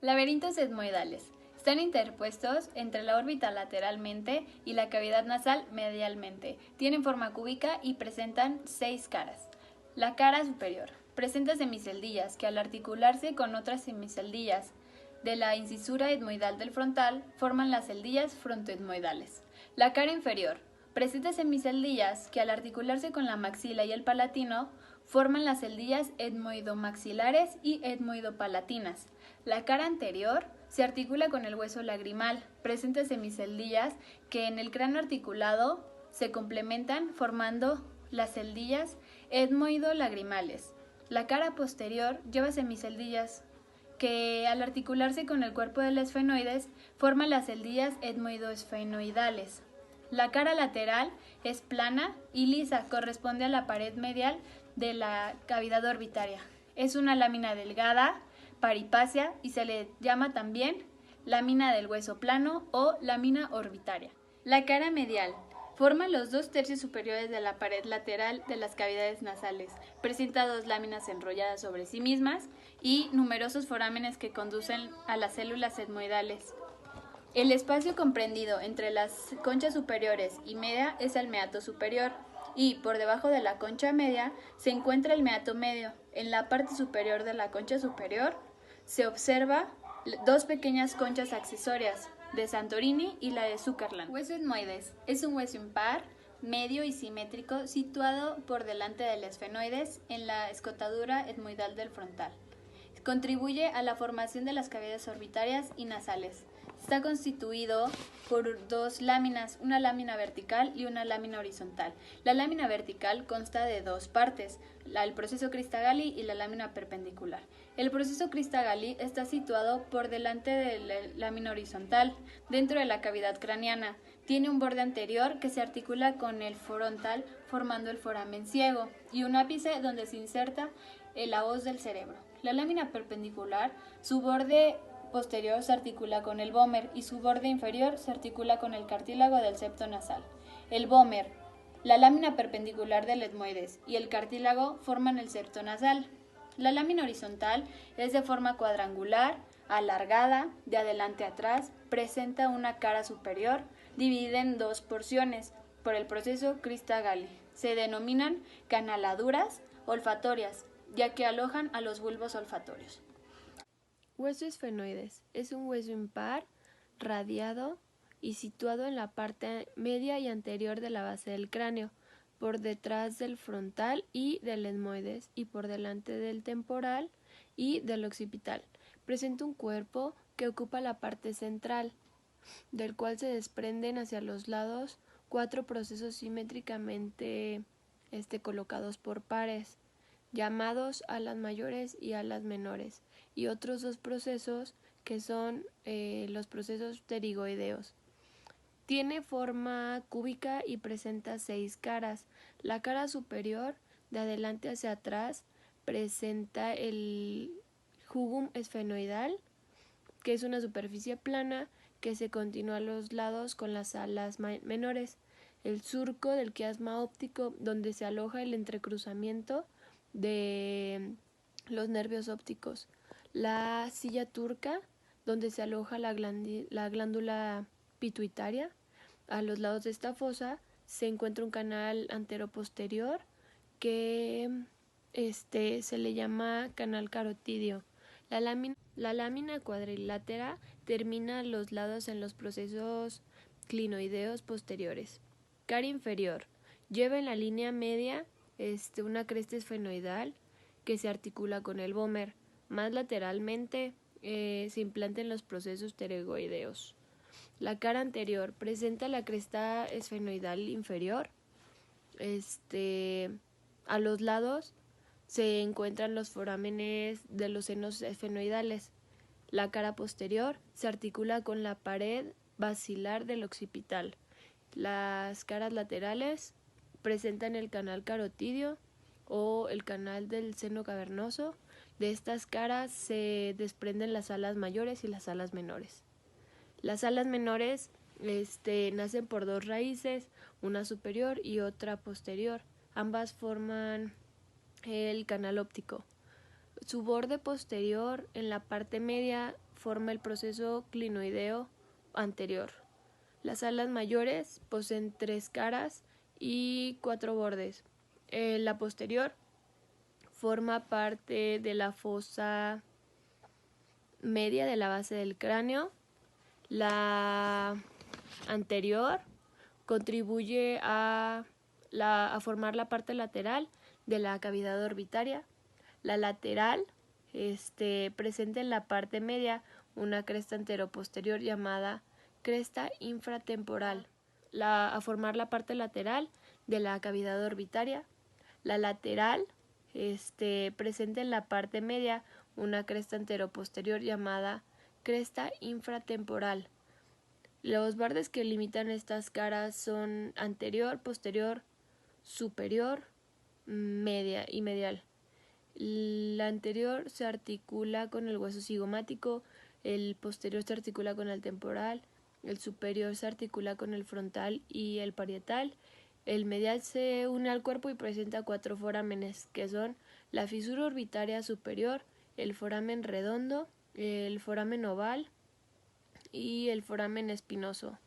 Laberintos etmoidales. Están interpuestos entre la órbita lateralmente y la cavidad nasal medialmente. Tienen forma cúbica y presentan 6 caras. La cara superior presenta semiceldillas que al articularse con otras semiceldillas de la incisura etmoidal del frontal forman las celdillas frontoetmoidales. La cara inferior presenta semiceldillas que al articularse con la maxila y el palatino forman las celdillas etmoidomaxilares y etmoidopalatinas. La cara anterior se articula con el hueso lagrimal, presenta semiceldillas que en el cráneo articulado se complementan formando las celdillas etmoidolagrimales. La cara posterior lleva semiceldillas que al articularse con el cuerpo del esfenoides forman las celdillas etmoidoesfenoidales. La cara lateral es plana y lisa, corresponde a la pared medial de la cavidad orbitaria. Es una lámina delgada, paripácea y se le llama también lámina del hueso plano o lámina orbitaria. La cara medial forma los 2/3 superiores de la pared lateral de las cavidades nasales. Presenta 2 láminas enrolladas sobre sí mismas y numerosos forámenes que conducen a las células etmoidales. El espacio comprendido entre las conchas superiores y media es el meato superior y por debajo de la concha media se encuentra el meato medio. En la parte superior de la concha superior se observa 2 pequeñas conchas accesorias de Santorini y la de Zuckerland. Hueso etmoides es un hueso impar, medio y simétrico situado por delante del esfenoides en la escotadura etmoidal del frontal. Contribuye a la formación de las cavidades orbitarias y nasales. Está constituido por 2 láminas, una lámina vertical y una lámina horizontal. La lámina vertical consta de 2 partes, el proceso Christagalli y la lámina perpendicular. El proceso Christagalli está situado por delante de la lámina horizontal, dentro de la cavidad craneana. Tiene un borde anterior que se articula con el frontal formando el foramen ciego y un ápice donde se inserta la hoz del cerebro. La lámina perpendicular, su borde posterior se articula con el vómer y su borde inferior se articula con el cartílago del septo nasal. El vómer, la lámina perpendicular del etmoides y el cartílago forman el septo nasal. La lámina horizontal es de forma cuadrangular, alargada, de adelante a atrás, presenta una cara superior, dividida en 2 porciones por el proceso Christagalli. Se denominan canaladuras olfatorias, ya que alojan a los bulbos olfatorios. Hueso esfenoides es un hueso impar, radiado y situado en la parte media y anterior de la base del cráneo, por detrás del frontal y del etmoides y por delante del temporal y del occipital. Presenta un cuerpo que ocupa la parte central, del cual se desprenden hacia los lados 4 procesos simétricamente colocados por pares, llamados alas mayores y alas menores, y otros 2 procesos que son los procesos pterigoideos. Tiene forma cúbica y presenta 6 caras. La cara superior, de adelante hacia atrás, presenta el jugum esfenoidal, que es una superficie plana que se continúa a los lados con las alas menores. El surco del quiasma óptico, donde se aloja el entrecruzamiento de los nervios ópticos. La silla turca, donde se aloja la glándula pituitaria. A los lados de esta fosa se encuentra un canal anteroposterior que se le llama canal carotidio. La lámina cuadrilátera termina a los lados en los procesos clinoideos posteriores. Cara inferior. Lleva en la línea media una cresta esfenoidal que se articula con el vómer. Más lateralmente se implanta en los procesos pterygoideos. La cara anterior presenta la cresta esfenoidal inferior. A los lados se encuentran los forámenes de los senos esfenoidales. La cara posterior se articula con la pared basilar del occipital. Las caras laterales presentan el canal carotidio o el canal del seno cavernoso. De estas caras se desprenden las alas mayores y las alas menores. Las alas menores nacen por 2 raíces, una superior y otra posterior. Ambas forman el canal óptico. Su borde posterior en la parte media forma el proceso clinoideo anterior. Las alas mayores poseen 3 caras y 4 bordes. La posterior forma parte de la fosa media de la base del cráneo. La anterior contribuye a formar la parte lateral de la cavidad orbitaria. La lateral presenta en la parte media una cresta anteroposterior llamada cresta infratemporal. A formar la parte lateral de la cavidad orbitaria. La lateral presenta en la parte media una cresta anteroposterior llamada cresta infratemporal. Los bordes que limitan estas caras son anterior, posterior, superior, media y medial. La anterior se articula con el hueso cigomático, el posterior se articula con el temporal, el superior se articula con el frontal y el parietal. El medial se une al cuerpo y presenta 4 forámenes, que son la fisura orbitaria superior, el foramen redondo, el foramen oval y el foramen espinoso.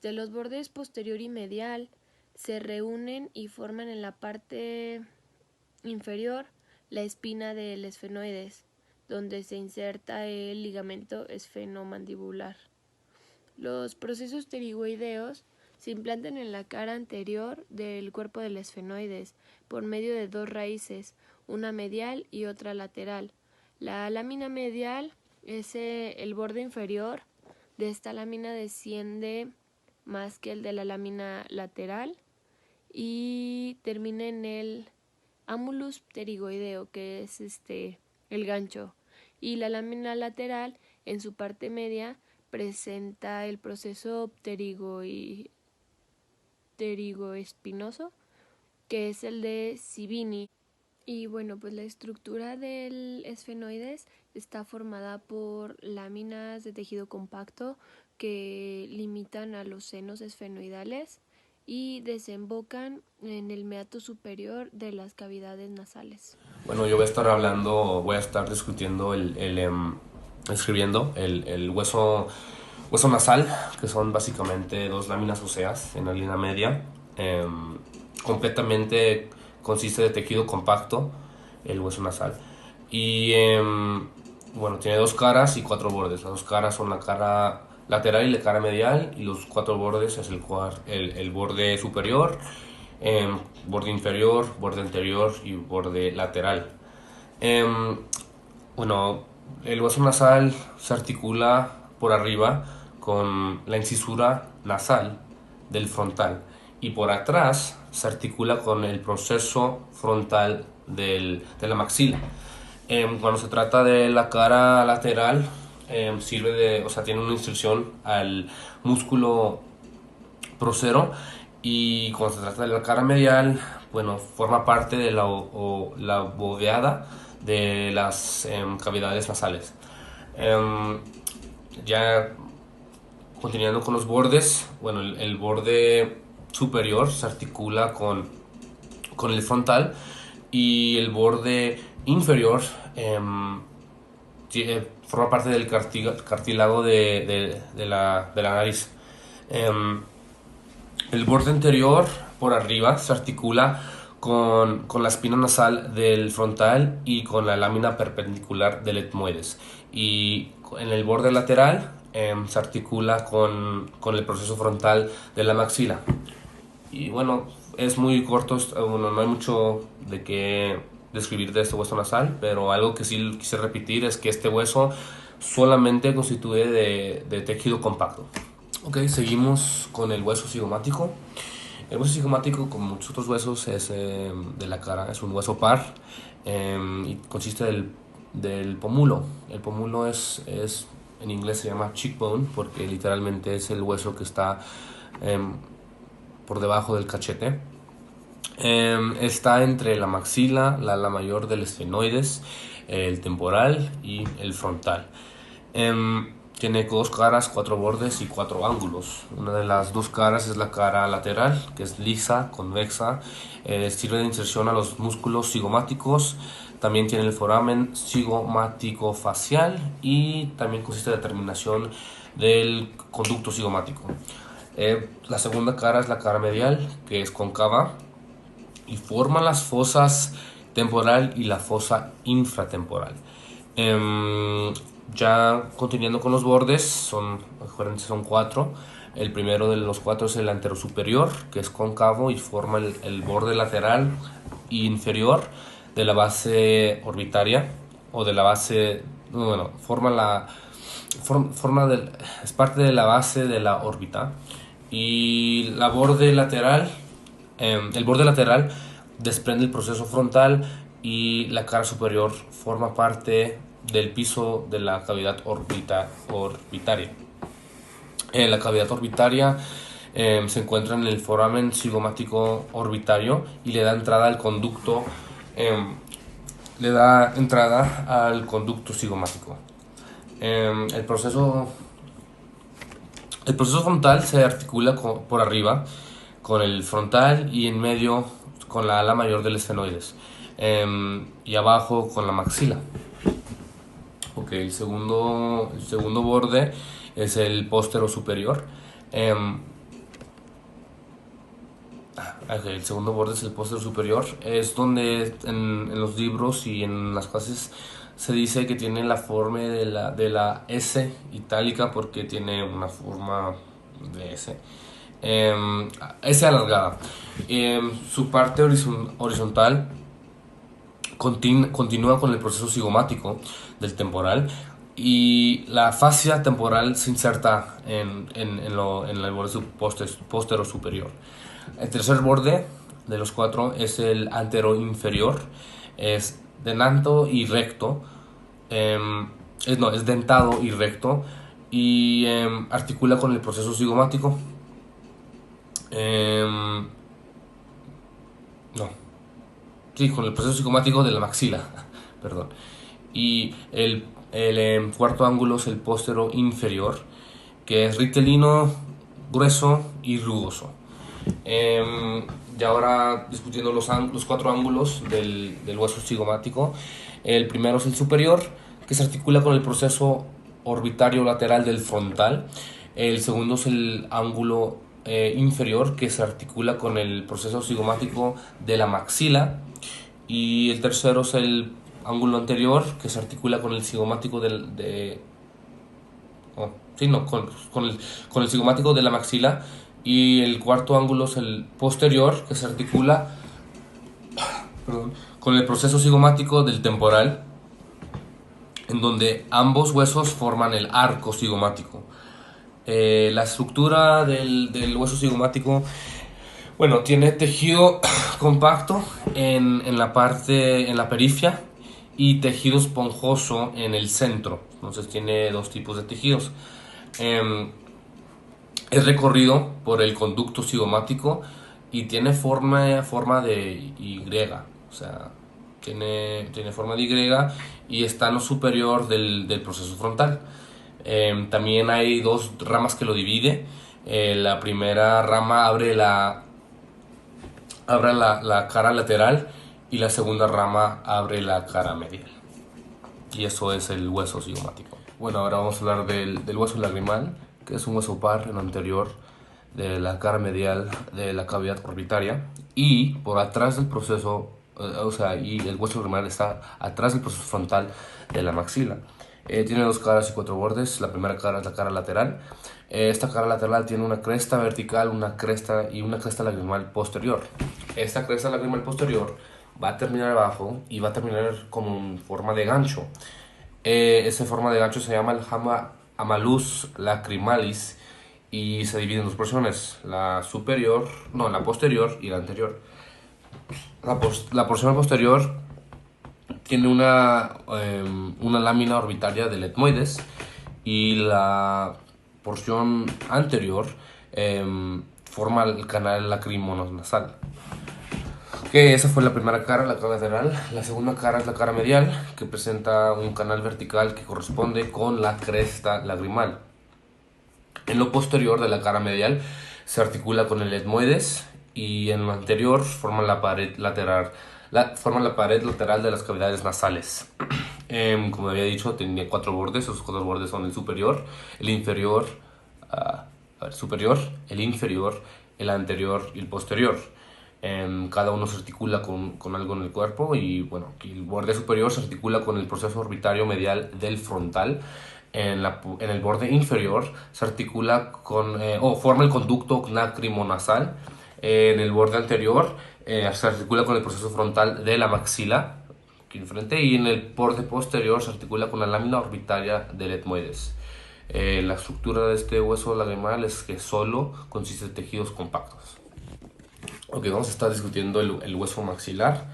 Los bordes posterior y medial se reúnen y forman en la parte inferior la espina del esfenoides, donde se inserta el ligamento esfenomandibular. Los procesos pterigoideos se implantan en la cara anterior del cuerpo del esfenoides por medio de 2 raíces, una medial y otra lateral. La lámina medial es el borde inferior de esta lámina desciende más que el de la lámina lateral y termina en el amulus pterigoideo, que es el gancho, y la lámina lateral en su parte media presenta el proceso pterigoespinoso, que es el de Sibini. Y bueno, pues la estructura del esfenoides está formada por láminas de tejido compacto que limitan a los senos esfenoidales y desembocan en el meato superior de las cavidades nasales. Bueno, yo voy a estar discutiendo escribiendo el hueso nasal, que son básicamente 2 láminas óseas en la línea media. Completamente consiste de tejido compacto, el hueso nasal. Y bueno, tiene 2 caras y 4 bordes. Las 2 caras son la cara lateral y la cara medial, y los 4 bordes es el borde superior, borde inferior, borde anterior y borde lateral. Bueno, el hueso nasal se articula por arriba con la incisura nasal del frontal y por atrás se articula con el proceso frontal de la maxila. Cuando se trata de la cara lateral, tiene una inserción al músculo prosero, y cuando se trata de la cara medial, bueno, forma parte de la boveada de las cavidades nasales. Ya continuando con los bordes, bueno, el borde superior se articula con el frontal, y el borde inferior forma parte del cartílago de la nariz. El borde anterior por arriba se articula con la espina nasal del frontal y con la lámina perpendicular del etmoides, y en el borde lateral se articula con el proceso frontal de la maxila. Y bueno, es muy corto, no hay mucho de qué describir de este hueso nasal, pero algo que sí quise repetir es que este hueso solamente constituye de tejido compacto. Ok, seguimos con el hueso cigomático. El hueso cigomático, como muchos otros huesos, es de la cara, es un hueso par, y consiste del pómulo. El pómulo es en inglés se llama cheekbone, porque literalmente es el hueso que está por debajo del cachete. Está entre la maxila, la ala mayor del esfenoides, el temporal y el frontal. Tiene 2 caras, 4 bordes y 4 ángulos. Una de las 2 caras es la cara lateral, que es lisa, convexa. Sirve de inserción a los músculos cigomáticos También tiene el foramen cigomático facial y también consiste en la terminación del conducto cigomático. La segunda cara es la cara medial, que es cóncava y forma las fosas temporal y la fosa infratemporal. Ya continuando con los bordes, son 4. El primero de los 4 es el anterosuperior, que es cóncavo y forma el borde lateral e inferior de la base orbitaria o de la base, bueno, es parte de la base de la órbita. Y el borde lateral desprende el proceso frontal y la cara superior forma parte del piso de la cavidad orbitaria. La cavidad orbitaria se encuentra en el foramen cigomático orbitario y le da entrada al conducto cigomático. El proceso frontal se articula por arriba con el frontal y en medio con la ala mayor del esfenoides y abajo con la maxila. El segundo borde es el póstero superior. El segundo borde es el póstero superior. Es donde en los libros y en las clases se dice que tiene la forma de la S itálica porque tiene una forma de S. S alargada. Su parte horizontal continúa con el proceso cigomático del temporal y la fascia temporal se inserta en el borde póstero superior. El tercer borde de los 4 es el anteroinferior. Es dentado y recto. Es dentado y recto y articula con el proceso cigomático. Con el proceso cigomático de la maxila. Perdón. Y el cuarto ángulo es el póstero inferior, que es ritelino, grueso y rugoso. Y ahora discutiendo los 4 ángulos del hueso cigomático. El primero es el superior, que se articula con el proceso orbitario lateral del frontal. El segundo es el ángulo inferior, que se articula con el proceso cigomático de la maxila. Y el tercero es el ángulo anterior, que se articula con el cigomático con el cigomático de la maxila. Y el cuarto ángulo es el posterior, que se articula con el proceso cigomático del temporal, en donde ambos huesos forman el arco cigomático. La estructura del hueso cigomático, tiene tejido compacto en la periferia y tejido esponjoso en el centro. Entonces tiene 2 tipos de tejidos. Es recorrido por el conducto cigomático y tiene forma de Y, o sea, tiene forma de Y y está en lo superior del proceso frontal. También hay 2 ramas que lo divide. La primera rama abre la cara lateral y la segunda rama abre la cara medial. Y eso es el hueso cigomático. Ahora vamos a hablar del hueso lagrimal, que es un hueso par en lo anterior de la cara medial de la cavidad orbitaria y por atrás del proceso, y el hueso lagrimal está atrás del proceso frontal de la maxila. Tiene 2 caras y 4 bordes. La primera cara es la cara lateral. Esta cara lateral tiene una cresta vertical, una cresta lagrimal posterior. Esta cresta lagrimal posterior va a terminar abajo y va a terminar como en forma de gancho. Esa forma de gancho se llama el amalus lacrimalis y se divide en 2 porciones, la posterior y la anterior. La porción posterior tiene una lámina orbitaria del etmoides y la porción anterior forma el canal lacrimonasal. Esa fue la primera cara, la cara lateral. La segunda cara es la cara medial, que presenta un canal vertical que corresponde con la cresta lagrimal. En lo posterior de la cara medial se articula con el etmoides y en lo anterior forma la pared lateral forman la pared lateral de las cavidades nasales. Como había dicho, tiene 4 bordes. Esos 4 bordes son el superior, el inferior, superior, el inferior, el anterior y el posterior. Cada uno se articula con algo en el cuerpo y bueno, aquí el borde superior se articula con el proceso orbitario medial del frontal. En el borde inferior se articula forma el conducto lacrimonasal. En el borde anterior se articula con el proceso frontal de la maxila, aquí enfrente, y en el borde posterior se articula con la lámina orbitaria del etmoides. La estructura de este hueso lagrimal es que solo consiste de tejidos compactos. Ok, vamos a estar discutiendo el hueso maxilar,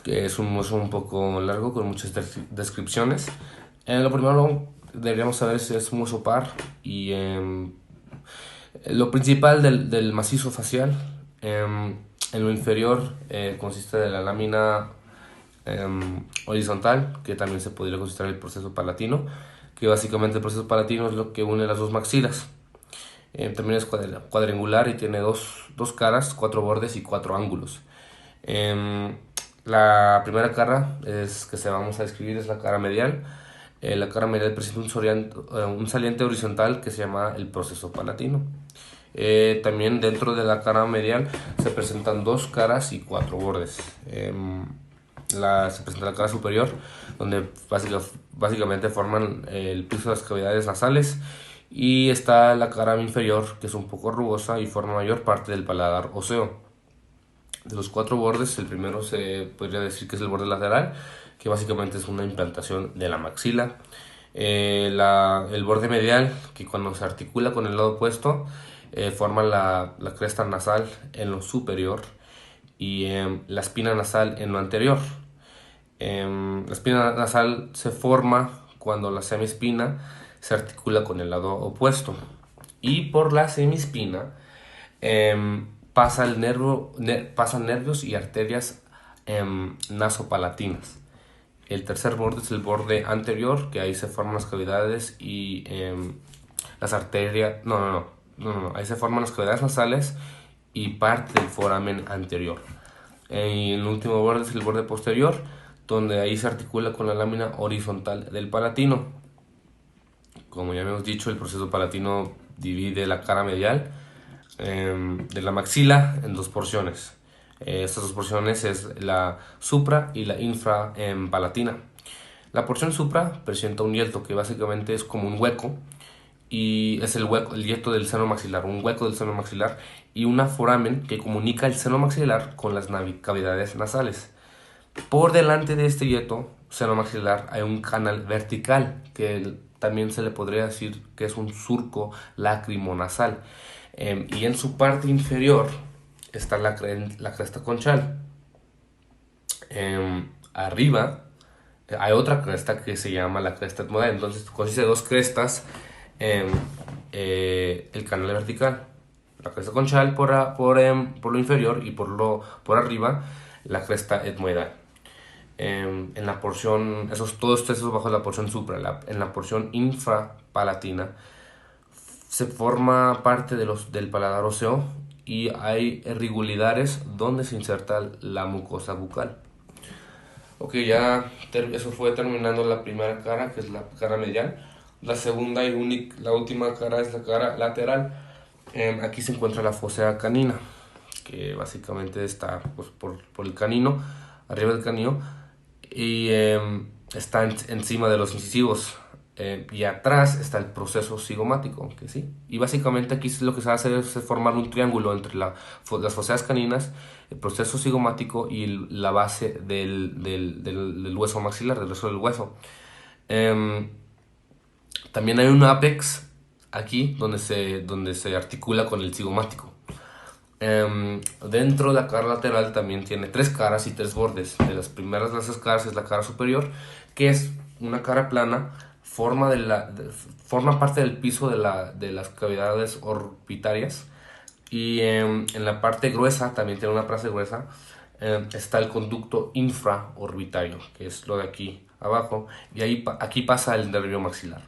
que es un hueso un poco largo con muchas descripciones. Lo primero deberíamos saber si es un hueso par y lo principal del macizo facial. En lo inferior consiste de la lámina horizontal, que también se podría considerar el proceso palatino, que básicamente el proceso palatino es lo que une las dos maxilas. También es cuadrangular y tiene dos caras, 4 bordes y 4 ángulos. La primera cara que vamos a describir es la cara medial. La cara medial presenta un saliente horizontal que se llama el proceso palatino. También dentro de la cara medial se presentan 2 caras y 4 bordes. Se presenta la cara superior, donde básicamente forman el piso de las cavidades nasales, y está la cara inferior, que es un poco rugosa y forma mayor parte del paladar óseo. De los 4 bordes, el primero se podría decir que es el borde lateral, que básicamente es una implantación de la maxila. El borde medial, que cuando se articula con el lado opuesto, forma la cresta nasal en lo superior y la espina nasal en lo anterior. La espina nasal se forma cuando la semiespina se articula con el lado opuesto, y por la semiespina pasan nervios y arterias nasopalatinas. El tercer borde es el borde anterior, que ahí se forman las cavidades y las arterias. No. Ahí se forman las cavidades nasales y parte del foramen anterior. Y el último borde es el borde posterior, donde ahí se articula con la lámina horizontal del palatino. Como ya hemos dicho, el proceso palatino divide la cara medial de la maxila en 2 porciones. Estas 2 porciones es la supra y la infrapalatina. La porción supra presenta un hielto que básicamente es como un hueco, y es el hielto del seno maxilar, un hueco del seno maxilar, y una foramen que comunica el seno maxilar con las cavidades nasales. Por delante de este hielto seno maxilar hay un canal vertical, que también se le podría decir que es un surco lacrimonasal. Y en su parte inferior está la cresta conchal. Arriba hay otra cresta que se llama la cresta etmoidal. Entonces consiste de 2 crestas, el canal vertical, la cresta conchal por lo inferior, y por arriba la cresta etmoidal. En la porción, todos estos bajo la porción supra. En la porción infrapalatina se forma parte del paladar óseo y hay irregularidades donde se inserta la mucosa bucal. Ok, eso fue terminando la primera cara, que es la cara medial. La segunda y la última cara es la cara lateral. Aquí se encuentra la fósea canina, que básicamente está pues, por el canino, arriba del canino, y está encima de los incisivos, y atrás está el proceso cigomático, que sí. Y básicamente aquí lo que se hace es formar un triángulo entre las fóseas caninas, el proceso cigomático y la base del hueso maxilar, del resto del hueso. También hay un apex aquí donde se articula con el cigomático. Dentro de la cara lateral también tiene 3 caras y 3 bordes. De las primeras de esas caras es la cara superior, que es una cara plana, forma parte del piso de las cavidades orbitarias, y en la parte gruesa, también tiene una parte gruesa, está el conducto infraorbitario, que es lo de aquí abajo, y aquí pasa el nervio maxilar.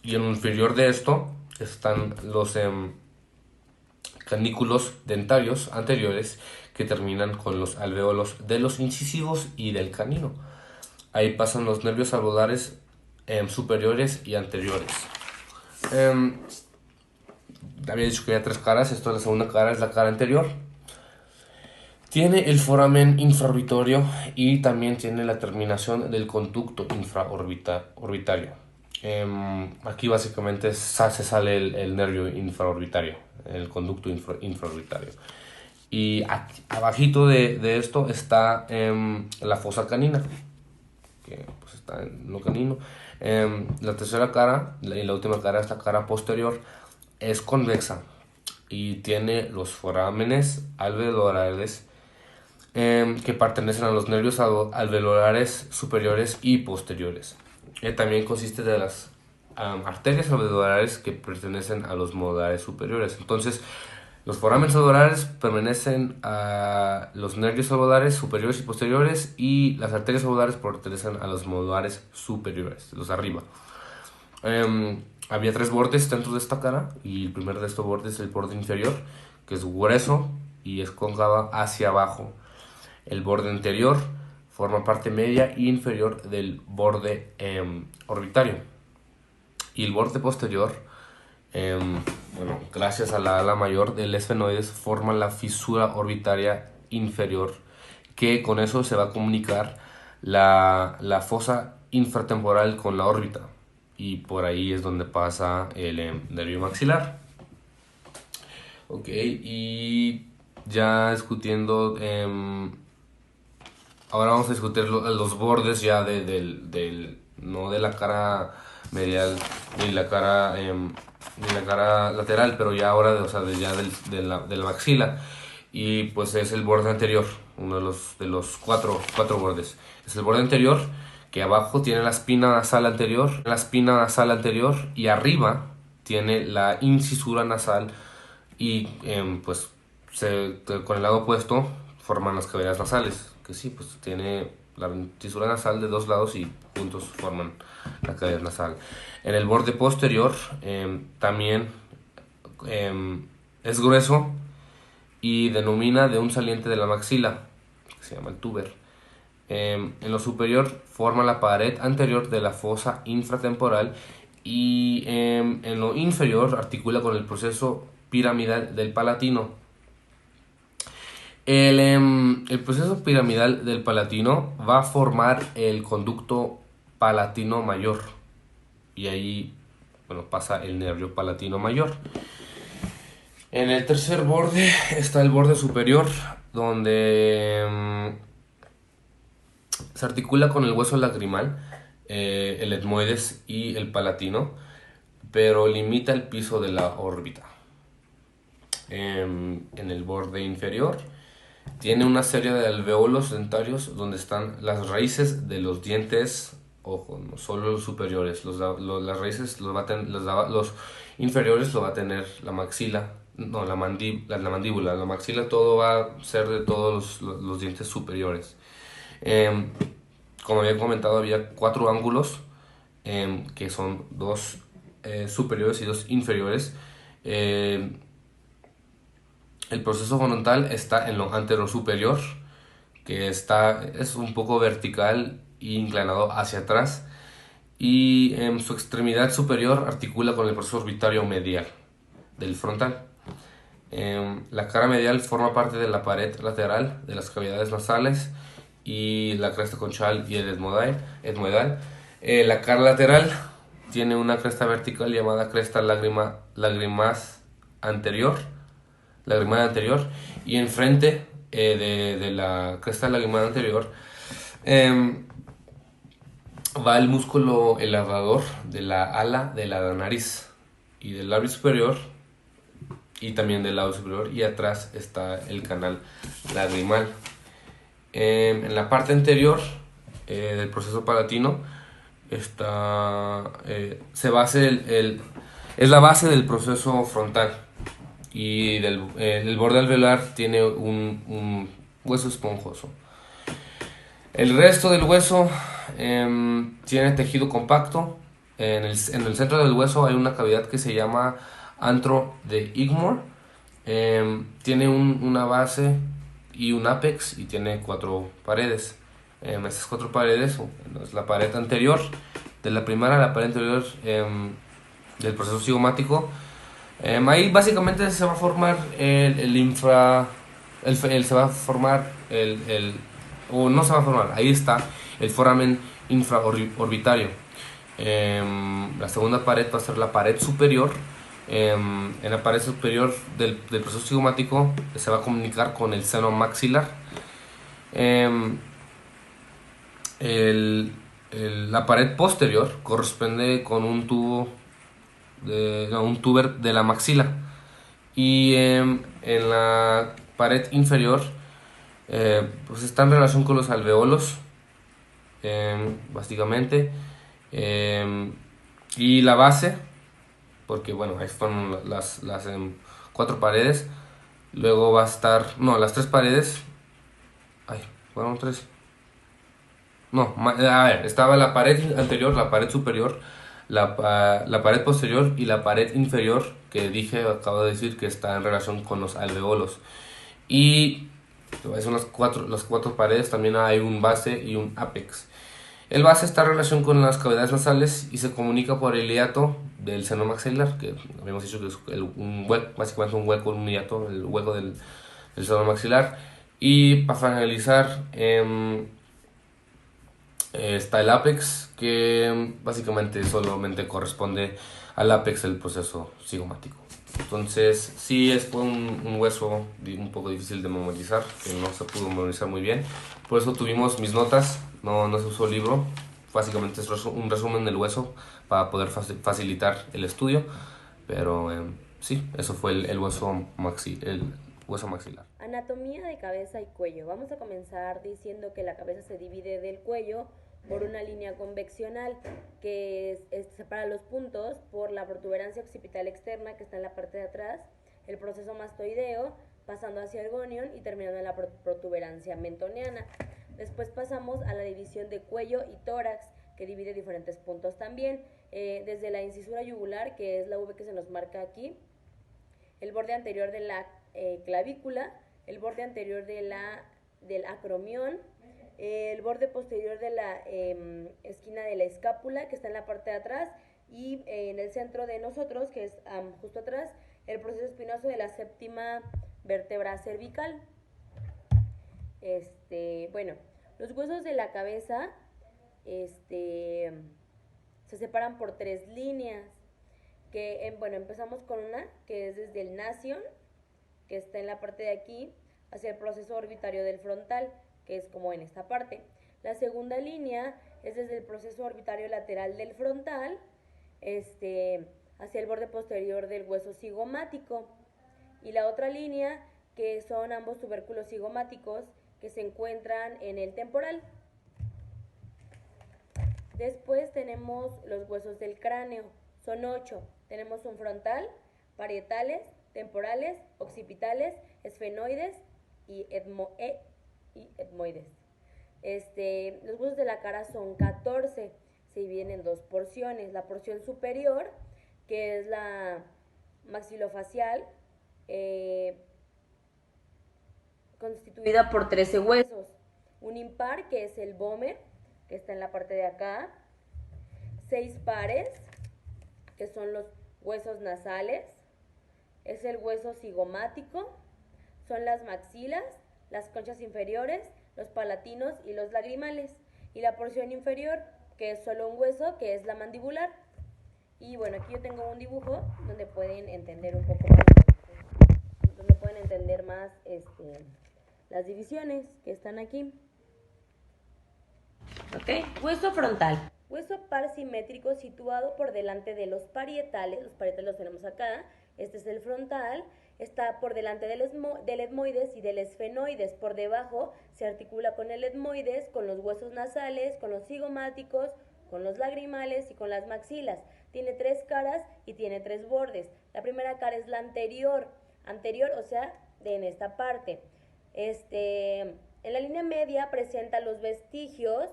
Y en lo inferior de esto están los canículos dentarios anteriores, que terminan con los alvéolos de los incisivos y del canino. Ahí pasan los nervios alveolares superiores y anteriores. Había dicho que había 3 caras. Esta es la segunda cara, es la cara anterior. Tiene el foramen infraorbitario y también tiene la terminación del conducto infraorbitario. Aquí básicamente se sale el nervio infraorbitario, el conducto infraorbitario. Y aquí, abajito de esto está la fosa canina, que pues está en lo canino. La tercera cara y la última cara es la cara posterior. Es convexa y tiene los forámenes alveolares que pertenecen a los nervios alveolares superiores y posteriores. También consiste de las arterias alveolares que pertenecen a los modulares superiores. Entonces, los forámenes alveolares pertenecen a los nervios alveolares superiores y posteriores, y las arterias alveolares pertenecen a los modulares superiores, los de arriba. Había 3 bordes dentro de esta cara, y el primero de estos bordes es el borde inferior, que es grueso y es cóncava hacia abajo. El borde anterior forma parte media e inferior del borde orbitario. Y el borde posterior, gracias a la ala mayor del esfenoides, forma la fisura orbitaria inferior, que con eso se va a comunicar la fosa infratemporal con la órbita. Y por ahí es donde pasa el nervio maxilar. Ok, y ya discutiendo, ahora vamos a discutir los bordes ya no de la cara medial ni la cara lateral, pero ya ahora de la maxila. Y pues es el borde anterior, uno de los cuatro bordes. Es el borde anterior, que abajo tiene la espina nasal anterior, y arriba tiene la incisura nasal, y pues con el lado opuesto forman las cavidades nasales, que sí, pues tiene la incisura nasal de 2 lados y juntos forman la cavidad nasal. En el borde posterior también es grueso y denomina de un saliente de la maxila, que se llama el túber. En lo superior forma la pared anterior de la fosa infratemporal, y en lo inferior articula con el proceso piramidal del palatino. El proceso piramidal del palatino va a formar el conducto palatino mayor, y ahí pasa el nervio palatino mayor. En el tercer borde está el borde superior, donde se articula con el hueso lagrimal, el etmoides y el palatino, pero limita el piso de la órbita. En el borde inferior tiene una serie de alvéolos dentarios donde están las raíces de los dientes. Ojo, no solo los superiores, las raíces los inferiores lo va a tener la maxila, no, la mandíbula, la maxila, todo va a ser de todos los dientes superiores. Como había comentado, había 4 ángulos, que son 2 superiores y 2 inferiores. El proceso frontal está en lo anterosuperior, que es un poco vertical e inclinado hacia atrás, y en su extremidad superior articula con el proceso orbitario medial del frontal. La cara medial forma parte de la pared lateral de las cavidades nasales y la cresta conchal y el etmoidal. La cara lateral tiene una cresta vertical llamada cresta lagrimal anterior, y enfrente de la cresta lagrimal anterior va el músculo elevador de la ala de la nariz y del labio superior, y también del lado superior, y atrás está el canal lagrimal. En la parte anterior del proceso palatino está es la base del proceso frontal, y el borde alveolar tiene un hueso esponjoso. El resto del hueso tiene tejido compacto. En el centro del hueso hay una cavidad que se llama antro de Igmore. Tiene una base y un ápex y tiene 4 paredes. Estas 4 paredes es la pared anterior de la primera, la pared anterior del proceso cigomático. Ahí básicamente se va a formar se va a formar o no se va a formar, ahí está el foramen infraorbitario. La segunda pared va a ser la pared superior. En la pared superior del proceso cigomático se va a comunicar con el seno maxilar. La pared posterior corresponde con un tuber de la maxila. Y en la pared inferior pues está en relación con los alveolos, básicamente. Y la base, porque bueno, ahí están las 4 paredes. Luego va a estar, no, las 3 paredes. Ay, fueron 3. No, a ver, estaba la pared anterior, la pared superior, la pared posterior y la pared inferior, que acabo de decir que está en relación con los alveolos. Y son las 4 paredes, también hay un base y un ápex. El base está en relación con las cavidades nasales y se comunica por el hiato del seno maxilar, que habíamos dicho que es básicamente un hueco, un hiato, el hueco del seno maxilar. Y para finalizar, está el ápex, que básicamente solamente corresponde al ápex del proceso cigomático. Entonces, sí, fue un hueso un poco difícil de memorizar, que no se pudo memorizar muy bien. Por eso tuvimos mis notas, no se usó el libro. Básicamente es un resumen del hueso para poder facilitar el estudio. Pero sí, eso fue el hueso maxilar. Anatomía de cabeza y cuello. Vamos a comenzar diciendo que la cabeza se divide del cuello por una línea conveccional que separa los puntos por la protuberancia occipital externa que está en la parte de atrás, el proceso mastoideo, pasando hacia el gonion y terminando en la protuberancia mentoniana. Después pasamos a la división de cuello y tórax, que divide diferentes puntos también, desde la incisura yugular, que es la V que se nos marca aquí, el borde anterior de la clavícula, el borde anterior del acromión, el borde posterior de la esquina de la escápula, que está en la parte de atrás, y en el centro de nosotros, que es justo atrás, el proceso espinoso de la séptima vértebra cervical. Bueno, los huesos de la cabeza se separan por 3 líneas, que bueno, empezamos con una que es desde el nasion, que está en la parte de aquí, hacia el proceso orbitario del frontal, que es como en esta parte. La segunda línea es desde el proceso orbitario lateral del frontal hacia el borde posterior del hueso cigomático. Y la otra línea, que son ambos tubérculos cigomáticos que se encuentran en el temporal. Después tenemos los huesos del cráneo, son 8. Tenemos un frontal, parietales, temporales, occipitales, esfenoides y etmoides. Los huesos de la cara son 14, se dividen en 2 porciones. La porción superior, que es la maxilofacial, constituida por 13 huesos. Un impar, que es el vómer, que está en la parte de acá. 6 pares, que son los huesos nasales. Es el hueso cigomático. Son las maxilas, las conchas inferiores, los palatinos y los lagrimales. Y la porción inferior, que es solo un hueso, que es la mandibular. Y bueno, aquí yo tengo un dibujo donde pueden entender un poco más, donde pueden entender más las divisiones que están aquí. Ok, hueso frontal. Hueso parsimétrico situado por delante de los parietales. Los parietales los tenemos acá. Este es el frontal. Está por delante del etmoides y del esfenoides. Por debajo se articula con el etmoides, con los huesos nasales, con los cigomáticos, con los lagrimales y con las maxilas. Tiene 3 caras y tiene 3 bordes. La primera cara es la anterior, o sea, en esta parte. En la línea media presenta los vestigios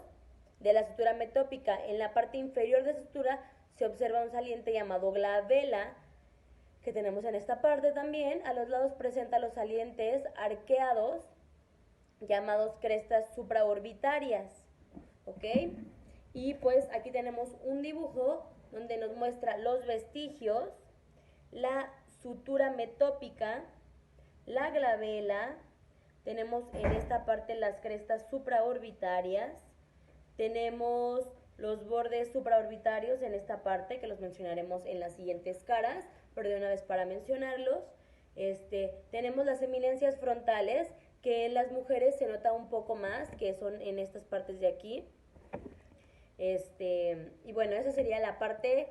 de la sutura metópica. En la parte inferior de la sutura se observa un saliente llamado glabela, que tenemos en esta parte también. A los lados presenta los salientes arqueados llamados crestas supraorbitarias, ¿ok? Y pues aquí tenemos un dibujo donde nos muestra los vestigios, la sutura metópica, la glabela, tenemos en esta parte las crestas supraorbitarias, tenemos los bordes supraorbitarios en esta parte, que los mencionaremos en las siguientes caras, pero de una vez para mencionarlos. Tenemos las eminencias frontales, que en las mujeres se nota un poco más, que son en estas partes de aquí. Y bueno, esa sería la parte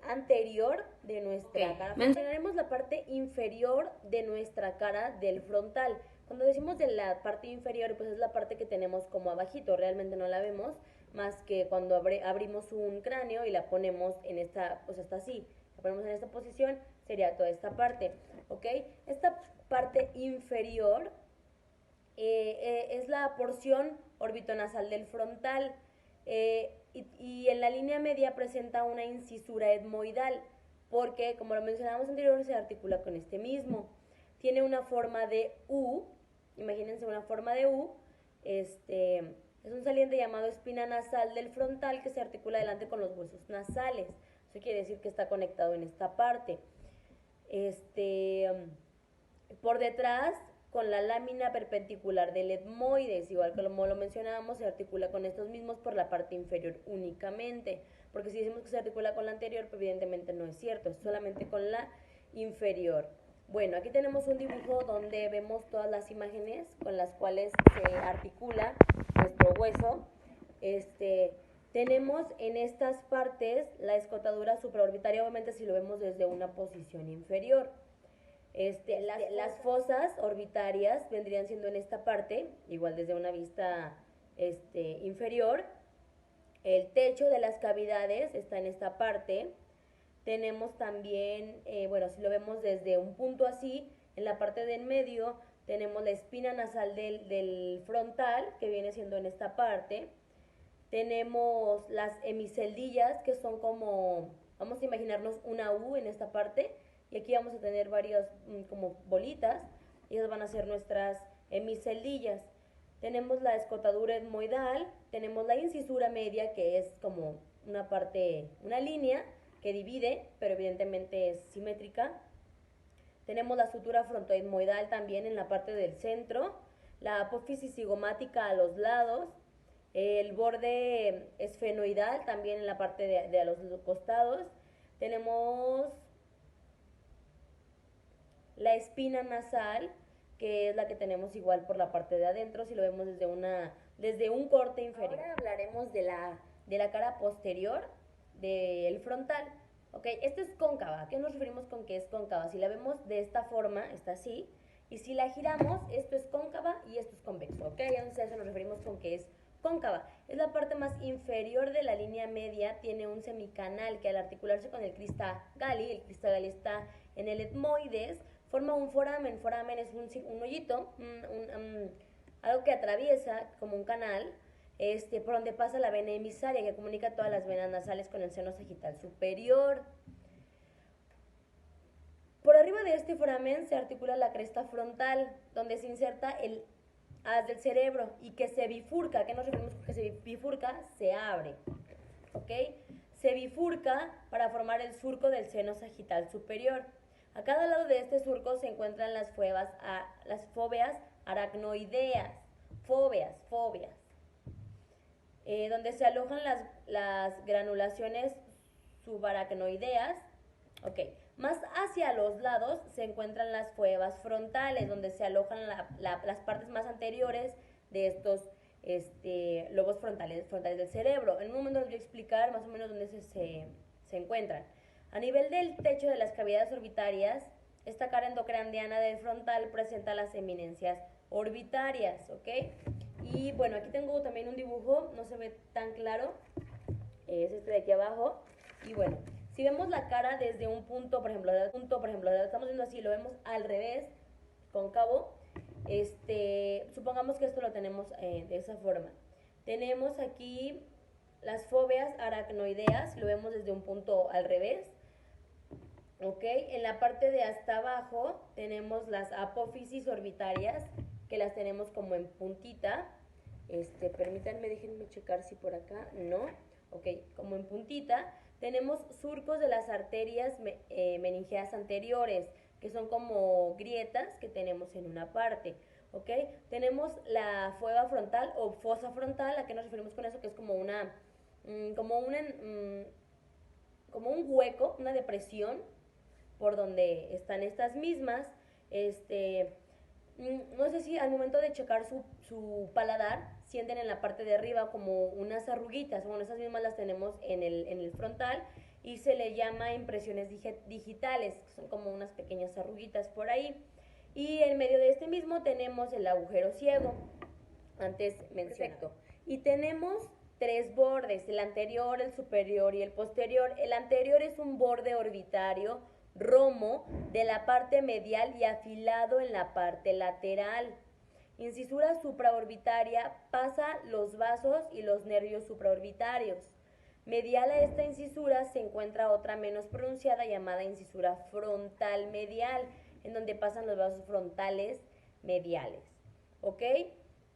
anterior de nuestra cara. Mencionaremos la parte inferior de nuestra cara del frontal. Cuando decimos de la parte inferior, pues es la parte que tenemos como abajito, realmente no la vemos, más que cuando abrimos un cráneo y la ponemos en esta, pues hasta así, la ponemos en esta posición, sería toda esta parte, ¿ok? Esta parte inferior es la porción orbitonasal del frontal, y en la línea media presenta una incisura etmoidal, porque como lo mencionábamos anteriormente, se articula con este mismo. Tiene una forma de U, imagínense una forma de U, es un saliente llamado espina nasal del frontal que se articula adelante con los huesos nasales. Eso quiere decir que está conectado en esta parte. Por detrás, con la lámina perpendicular del etmoides, igual que como lo mencionábamos, se articula con estos mismos por la parte inferior únicamente, porque si decimos que se articula con la anterior, pues evidentemente no es cierto, es solamente con la inferior. Bueno, aquí tenemos un dibujo donde vemos todas las imágenes con las cuales se articula nuestro hueso. Tenemos en estas partes la escotadura supraorbitaria, obviamente si lo vemos desde una posición inferior. Las fosas orbitarias vendrían siendo en esta parte, igual desde una vista inferior. El techo de las cavidades está en esta parte. Tenemos también, bueno, si lo vemos desde un punto así, en la parte de en medio tenemos la espina nasal del frontal, que viene siendo en esta parte. Tenemos las hemiceldillas, que son como, vamos a imaginarnos una U en esta parte, y aquí vamos a tener varias como bolitas, y esas van a ser nuestras hemiceldillas. Tenemos la escotadura etmoidal, tenemos la incisura media, que es como una parte, una línea que divide, pero evidentemente es simétrica. Tenemos la sutura frontoetmoidal también en la parte del centro, la apófisis cigomática a los lados, el borde esfenoidal también en la parte de a los costados. Tenemos la espina nasal, que es la que tenemos igual por la parte de adentro, si lo vemos desde un corte inferior. Ahora hablaremos de la cara posterior del frontal. Ok, esta es cóncava. ¿A qué nos referimos con que es cóncava? Si la vemos de esta forma, está así, y si la giramos, esto es cóncava y esto es convexo. Ok, entonces a eso nos referimos con que es cóncava. Es la parte más inferior de la línea media, tiene un semicanal que al articularse con el crista Galli, el crista Galli está en el etmoides, forma un foramen. Foramen es un hoyito, algo que atraviesa como un canal, por donde pasa la vena emisaria que comunica todas las venas nasales con el seno sagital superior. Por arriba de este foramen se articula la cresta frontal, donde se inserta el haz del cerebro y que se bifurca. ¿A qué nos referimos con que se bifurca? Se abre, ¿ok? Se bifurca para formar el surco del seno sagital superior. A cada lado de este surco se encuentran las fóveas aracnoideas, foveas, donde se alojan las granulaciones subaracnoideas. Ok, más hacia los lados se encuentran las fóveas frontales, donde se alojan las partes más anteriores de estos lobos frontales del cerebro. En un momento les voy a explicar más o menos dónde se encuentran. A nivel del techo de las cavidades orbitarias, esta cara endocrandiana del frontal presenta las eminencias orbitarias, ¿ok? Y bueno, aquí tengo también un dibujo, no se ve tan claro, es este de aquí abajo. Y bueno, si vemos la cara desde un punto, por ejemplo, estamos viendo así, lo vemos al revés, cóncavo, supongamos que esto lo tenemos de esa forma. Tenemos aquí las fóveas aracnoideas, lo vemos desde un punto al revés. Ok, en la parte de hasta abajo tenemos las apófisis orbitarias que las tenemos como en puntita. Permítanme, déjenme checar si por acá, no, ok, como en puntita. Tenemos surcos de las arterias meningeas anteriores, que son como grietas que tenemos en una parte, ok. Tenemos la fuga frontal o fosa frontal. ¿A qué nos referimos con eso? Que es como un hueco, una depresión por donde están estas mismas. No sé si al momento de checar su paladar sienten en la parte de arriba como unas arruguitas. Bueno, esas mismas las tenemos en el frontal y se le llama impresiones digitales, que son como unas pequeñas arruguitas por ahí. Y en medio de este mismo tenemos el agujero ciego, antes mencionado. Y tenemos 3 bordes, el anterior, el superior y el posterior. El anterior es un borde orbitario romo de la parte medial y afilado en la parte lateral. Incisura supraorbitaria, pasa los vasos y los nervios supraorbitarios. Medial a esta incisura se encuentra otra menos pronunciada llamada incisura frontal medial, en donde pasan los vasos frontales mediales. ¿Ok?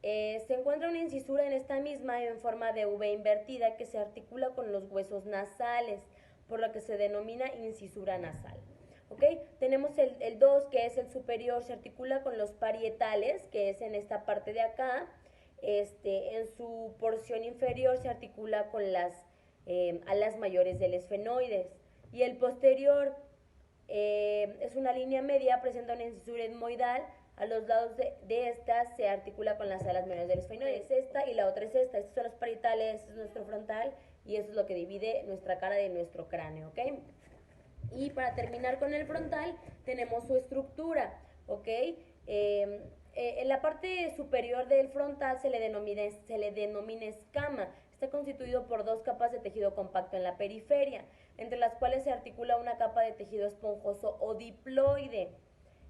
Se encuentra una incisura en esta misma en forma de V invertida que se articula con los huesos nasales, por lo que se denomina incisura nasal. ¿Ok? Tenemos el 2, que es el superior, se articula con los parietales, que es en esta parte de acá. En su porción inferior se articula con las alas mayores del esfenoides. Y el posterior es una línea media, presenta una incisura etmoidal. A los lados de esta se articula con las alas mayores del esfenoides. Es esta y la otra es esta. Estos son los parietales, este es nuestro frontal y eso es lo que divide nuestra cara de nuestro cráneo, ¿ok? Y para terminar con el frontal, tenemos su estructura, ¿ok? En la parte superior del frontal se le denomina escama. Está constituido por 2 capas de tejido compacto en la periferia, entre las cuales se articula una capa de tejido esponjoso o diploide.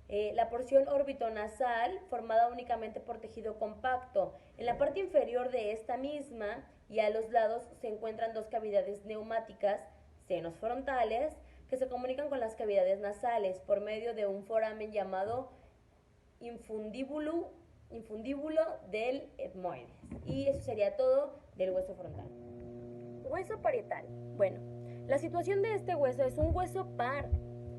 La porción orbitonasal, formada únicamente por tejido compacto. En la parte inferior de esta misma y a los lados se encuentran 2 cavidades neumáticas, senos frontales, que se comunican con las cavidades nasales por medio de un foramen llamado infundíbulo del etmoides. Y eso sería todo del hueso frontal. Hueso parietal. Bueno, la situación de este hueso es un hueso par.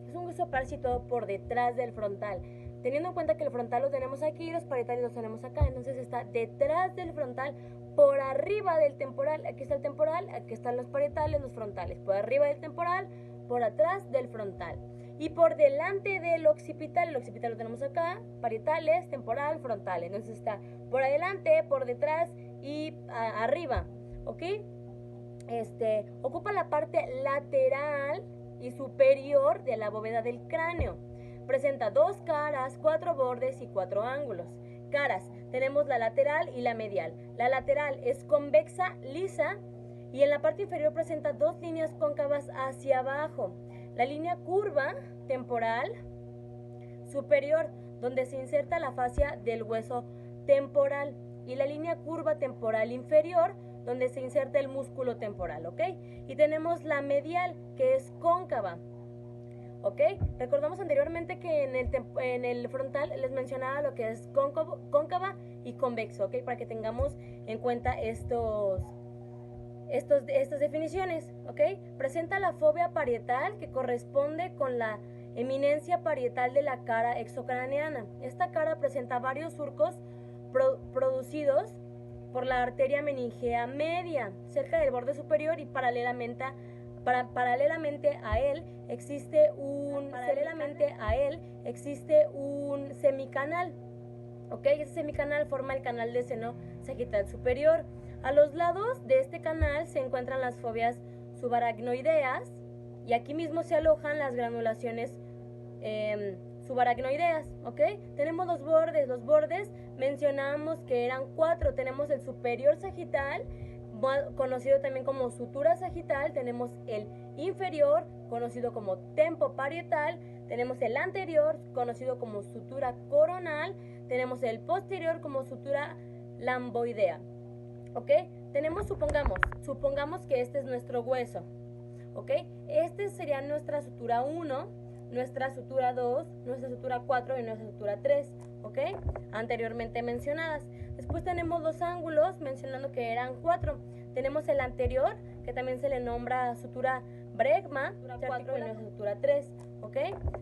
Es un hueso par situado por detrás del frontal. Teniendo en cuenta que el frontal lo tenemos aquí y los parietales los tenemos acá, entonces está detrás del frontal, por arriba del temporal. Aquí está el temporal, aquí están los parietales, los frontales. Por arriba del temporal, por atrás del frontal. Y por delante del occipital, el occipital lo tenemos acá, parietales, temporal, frontal. Entonces está por adelante, por detrás y arriba, ¿ok? Ocupa la parte lateral y superior de la bóveda del cráneo. Presenta 2 caras, 4 bordes y 4 ángulos. Caras, tenemos la lateral y la medial. La lateral es convexa, lisa, y en la parte inferior presenta 2 líneas cóncavas hacia abajo. La línea curva temporal superior, donde se inserta la fascia del hueso temporal, y la línea curva temporal inferior, donde se inserta el músculo temporal, ¿ok? Y tenemos la medial, que es cóncava, ¿ok? Recordamos anteriormente que en el frontal les mencionaba lo que es cóncava y convexo, ¿ok? Para que tengamos en cuenta estas definiciones, ¿ok? Presenta la fobia parietal, que corresponde con la eminencia parietal de la cara exocraneana. Esta cara presenta varios surcos producidos por la arteria meningea media, cerca del borde superior, y paralelamente a él existe un semicanal, ¿ok? Ese semicanal forma el canal de seno sagital superior. A los lados de este canal se encuentran las fobias subaracnoideas, y aquí mismo se alojan las granulaciones subaracnoideas, ¿ok? Tenemos los bordes mencionamos que eran 4. Tenemos el superior sagital, conocido también como sutura sagital. Tenemos el inferior, conocido como tempo parietal. Tenemos el anterior, conocido como sutura coronal. Tenemos el posterior como sutura lamboidea, ¿ok? Supongamos que este es nuestro hueso, ¿ok? Este sería nuestra sutura 1, nuestra sutura 2, nuestra sutura 4 y nuestra sutura 3, ¿ok? Anteriormente mencionadas. Después tenemos dos ángulos, mencionando que eran 4. Tenemos el anterior, que también se le nombra sutura Bregma, se articula en la sutura 3, ¿ok?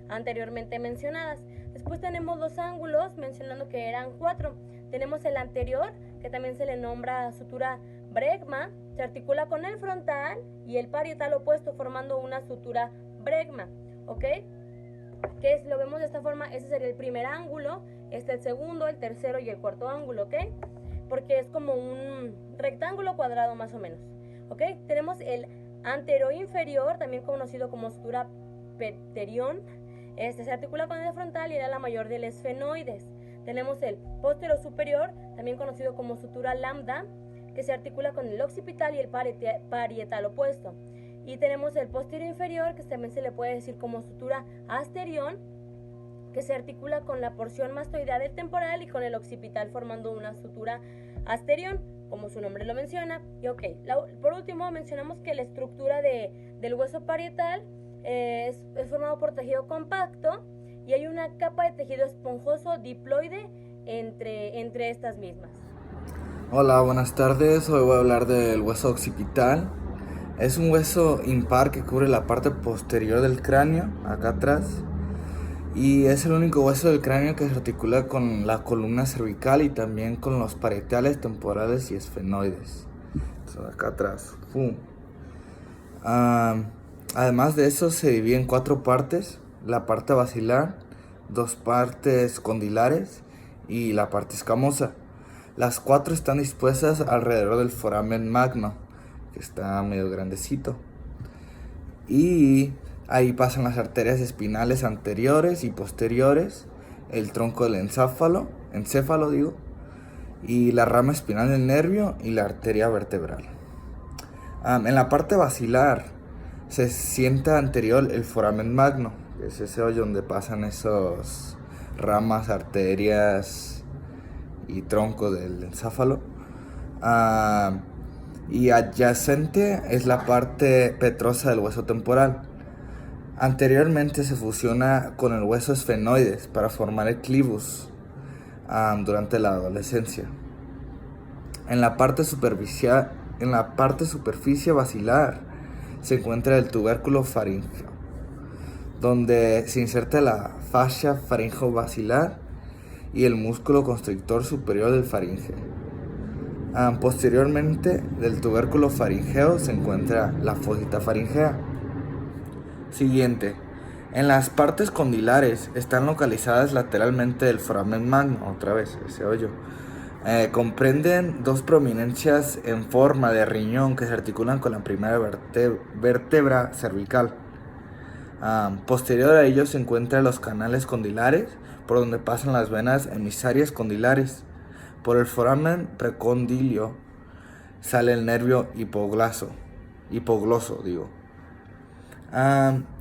Anteriormente mencionadas. Después tenemos dos ángulos, mencionando que eran 4. Tenemos el anterior, que también se le nombra sutura Bregma, se articula con el frontal y el parietal opuesto, formando una sutura Bregma, ¿ok? Lo vemos de esta forma. Ese sería el primer ángulo, el segundo, el tercero y el cuarto ángulo, ¿ok? Porque es como un rectángulo cuadrado más o menos, ¿ok? Tenemos el anteroinferior, también conocido como sutura pterión. Se articula con el frontal y era la mayor del esfenoides. Tenemos el posterior superior, también conocido como sutura lambda, que se articula con el occipital y el parietal opuesto. Y tenemos el posterior inferior, que también se le puede decir como sutura asterión, que se articula con la porción mastoidea del temporal y con el occipital, formando una sutura asterión, como su nombre lo menciona. Y ok, por último mencionamos que la estructura del hueso parietal es formado por tejido compacto y hay una capa de tejido esponjoso diploide entre estas mismas. Hola, buenas tardes. Hoy voy a hablar del hueso occipital. Es un hueso impar que cubre la parte posterior del cráneo, acá atrás, y es el único hueso del cráneo que se articula con la columna cervical y también con los parietales, temporales y esfenoides. Entonces, acá atrás. Además de eso, se divide en 4 partes: la parte basilar, 2 partes condilares y la parte escamosa. Las 4 están dispuestas alrededor del foramen magno, que está medio grandecito, y ahí pasan las arterias espinales anteriores y posteriores, el tronco del encéfalo y la rama espinal del nervio y la arteria vertebral. En la parte basilar se sienta anterior el foramen magno, que es ese hoyo donde pasan esas ramas, arterias y tronco del encéfalo. Y adyacente es la parte petrosa del hueso temporal. Anteriormente se fusiona con el hueso esfenoides para formar el clivus durante la adolescencia. En la parte superficie basilar se encuentra el tubérculo faríngeo, donde se inserta la fascia faringo-basilar y el músculo constrictor superior del faringe. Posteriormente del tubérculo faríngeo se encuentra la fosita faríngea. Siguiente. En las partes condilares están localizadas lateralmente del foramen magno, otra vez ese hoyo. Comprenden 2 prominencias en forma de riñón que se articulan con la primera vértebra cervical. Posterior a ellos se encuentran los canales condilares, por donde pasan las venas emisarias condilares. Por el foramen precondilio sale el nervio hipogloso.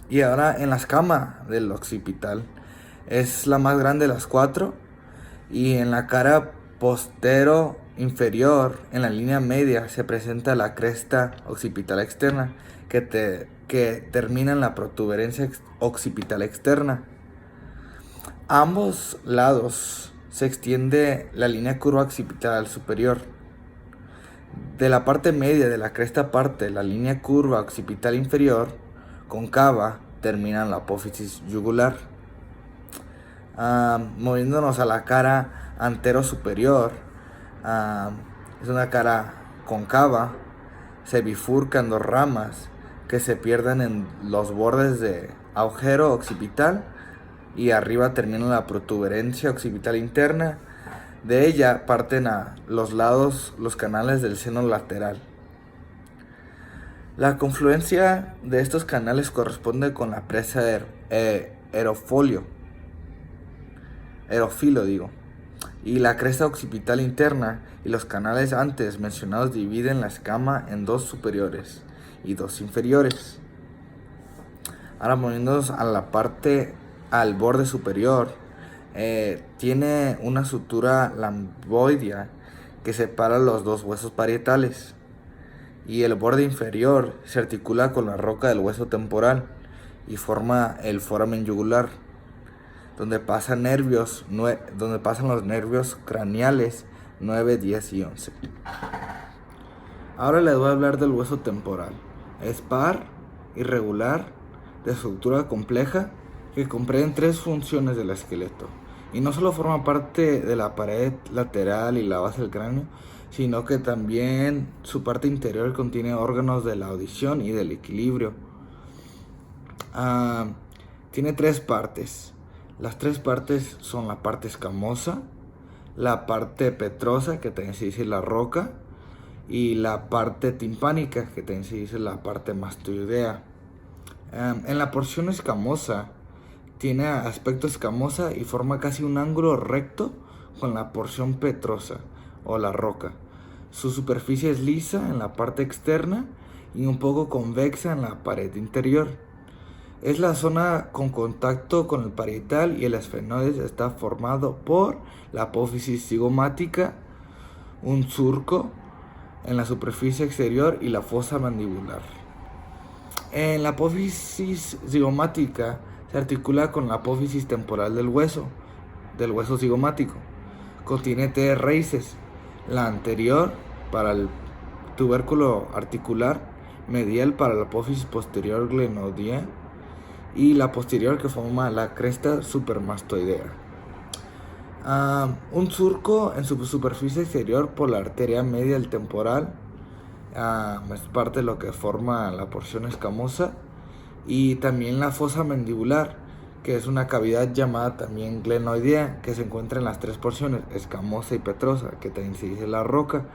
Y ahora en la escama del occipital es la más grande de las 4, y en la cara postero inferior, en la línea media, se presenta la cresta occipital externa que termina en la protuberancia occipital externa. A ambos lados se extiende la línea curva occipital superior. De la parte media de la cresta parte la línea curva occipital inferior concava, termina en la apófisis yugular. Moviéndonos a la cara antero superior, es una cara cóncava, se bifurcan 2 ramas que se pierden en los bordes de agujero occipital, y arriba termina la protuberancia occipital interna. De ella parten a los lados los canales del seno lateral. La confluencia de estos canales corresponde con la presa aerofilo, y la cresta occipital interna, y los canales antes mencionados dividen la escama en 2 superiores y 2 inferiores. Ahora moviéndonos a la parte al borde superior, tiene una sutura lamboidea que separa los 2 huesos parietales, y el borde inferior se articula con la roca del hueso temporal y forma el foramen yugular. donde pasan los nervios craneales 9, 10 y 11. Ahora les voy a hablar del hueso temporal. Es par, irregular, de estructura compleja, que comprende 3 funciones del esqueleto. Y no solo forma parte de la pared lateral y la base del cráneo, sino que también su parte interior contiene órganos de la audición y del equilibrio. Tiene 3 partes. Las 3 partes son la parte escamosa, la parte petrosa, que también se dice la roca, y la parte timpánica, que también se dice la parte mastoidea. En la porción escamosa tiene aspecto escamosa y forma casi un ángulo recto con la porción petrosa o la roca. Su superficie es lisa en la parte externa y un poco convexa en la pared interior. Es la zona con contacto con el parietal y el esfenoides está formado por la apófisis zigomática, un surco en la superficie exterior y la fosa mandibular. En la apófisis zigomática se articula con la apófisis temporal del hueso zigomático. Contiene 3 raíces, la anterior para el tubérculo articular, medial para la apófisis posterior glenoidea y la posterior que forma la cresta supermastoidea. Un surco en su superficie exterior por la arteria media del temporal, es parte de lo que forma la porción escamosa, y también la fosa mandibular, que es una cavidad llamada también glenoidea, que se encuentra en las 3 porciones, escamosa y petrosa, que también se dice la roca.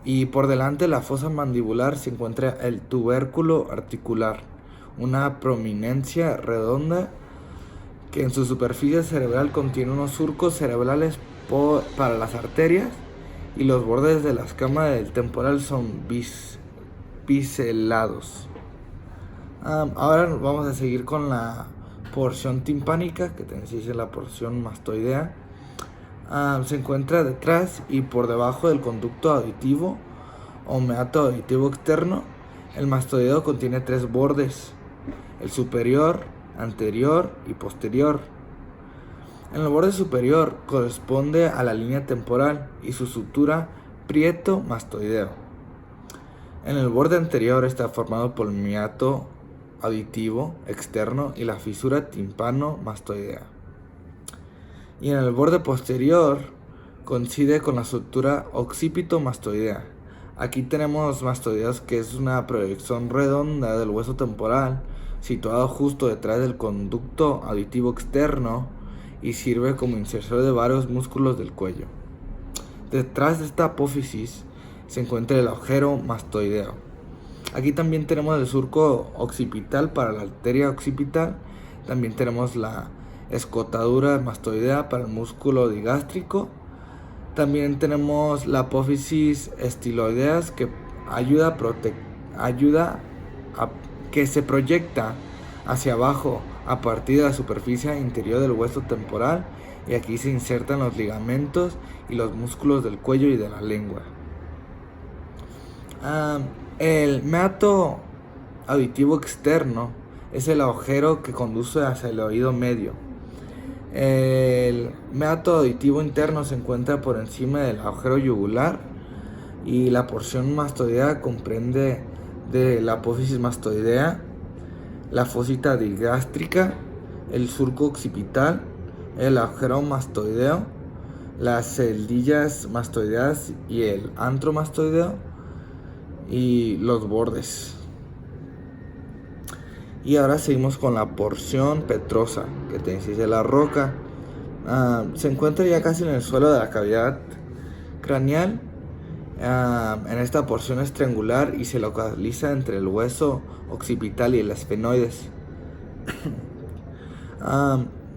Y por delante de la fosa mandibular se encuentra el tubérculo articular, una prominencia redonda que en su superficie cerebral contiene unos surcos cerebrales para las arterias, y los bordes de la escama del temporal son biselados. Ahora vamos a seguir con la porción timpánica, que también se dice la porción mastoidea. Se encuentra detrás y por debajo del conducto auditivo o meato auditivo externo. El mastoideo contiene 3 bordes: el superior, anterior y posterior. En el borde superior corresponde a la línea temporal y su sutura prieto mastoideo. En el borde anterior está formado por el meato auditivo externo y la fisura timpano-mastoidea. Y en el borde posterior coincide con la sutura occipito-mastoidea. Aquí tenemos mastoideos, que es una proyección redonda del hueso temporal situado justo detrás del conducto auditivo externo y sirve como inserción de varios músculos del cuello. Detrás de esta apófisis se encuentra el agujero mastoideo. Aquí también tenemos el surco occipital para la arteria occipital. También tenemos la escotadura mastoidea para el músculo digástrico. También tenemos la apófisis estiloideas, que ayuda a que se proyecta hacia abajo a partir de la superficie interior del hueso temporal, y aquí se insertan los ligamentos y los músculos del cuello y de la lengua. El meato auditivo externo es el agujero que conduce hacia el oído medio. El meato auditivo interno se encuentra por encima del agujero yugular, y la porción mastoidea comprende de la apófisis mastoidea, la fosita digástrica, el surco occipital, el agujero mastoideo, las celdillas mastoideas y el antro mastoideo y los bordes. Y ahora seguimos con la porción petrosa, que te dice la roca. Se encuentra ya casi en el suelo de la cavidad craneal. En esta porción es triangular y se localiza entre el hueso occipital y el esfenoides.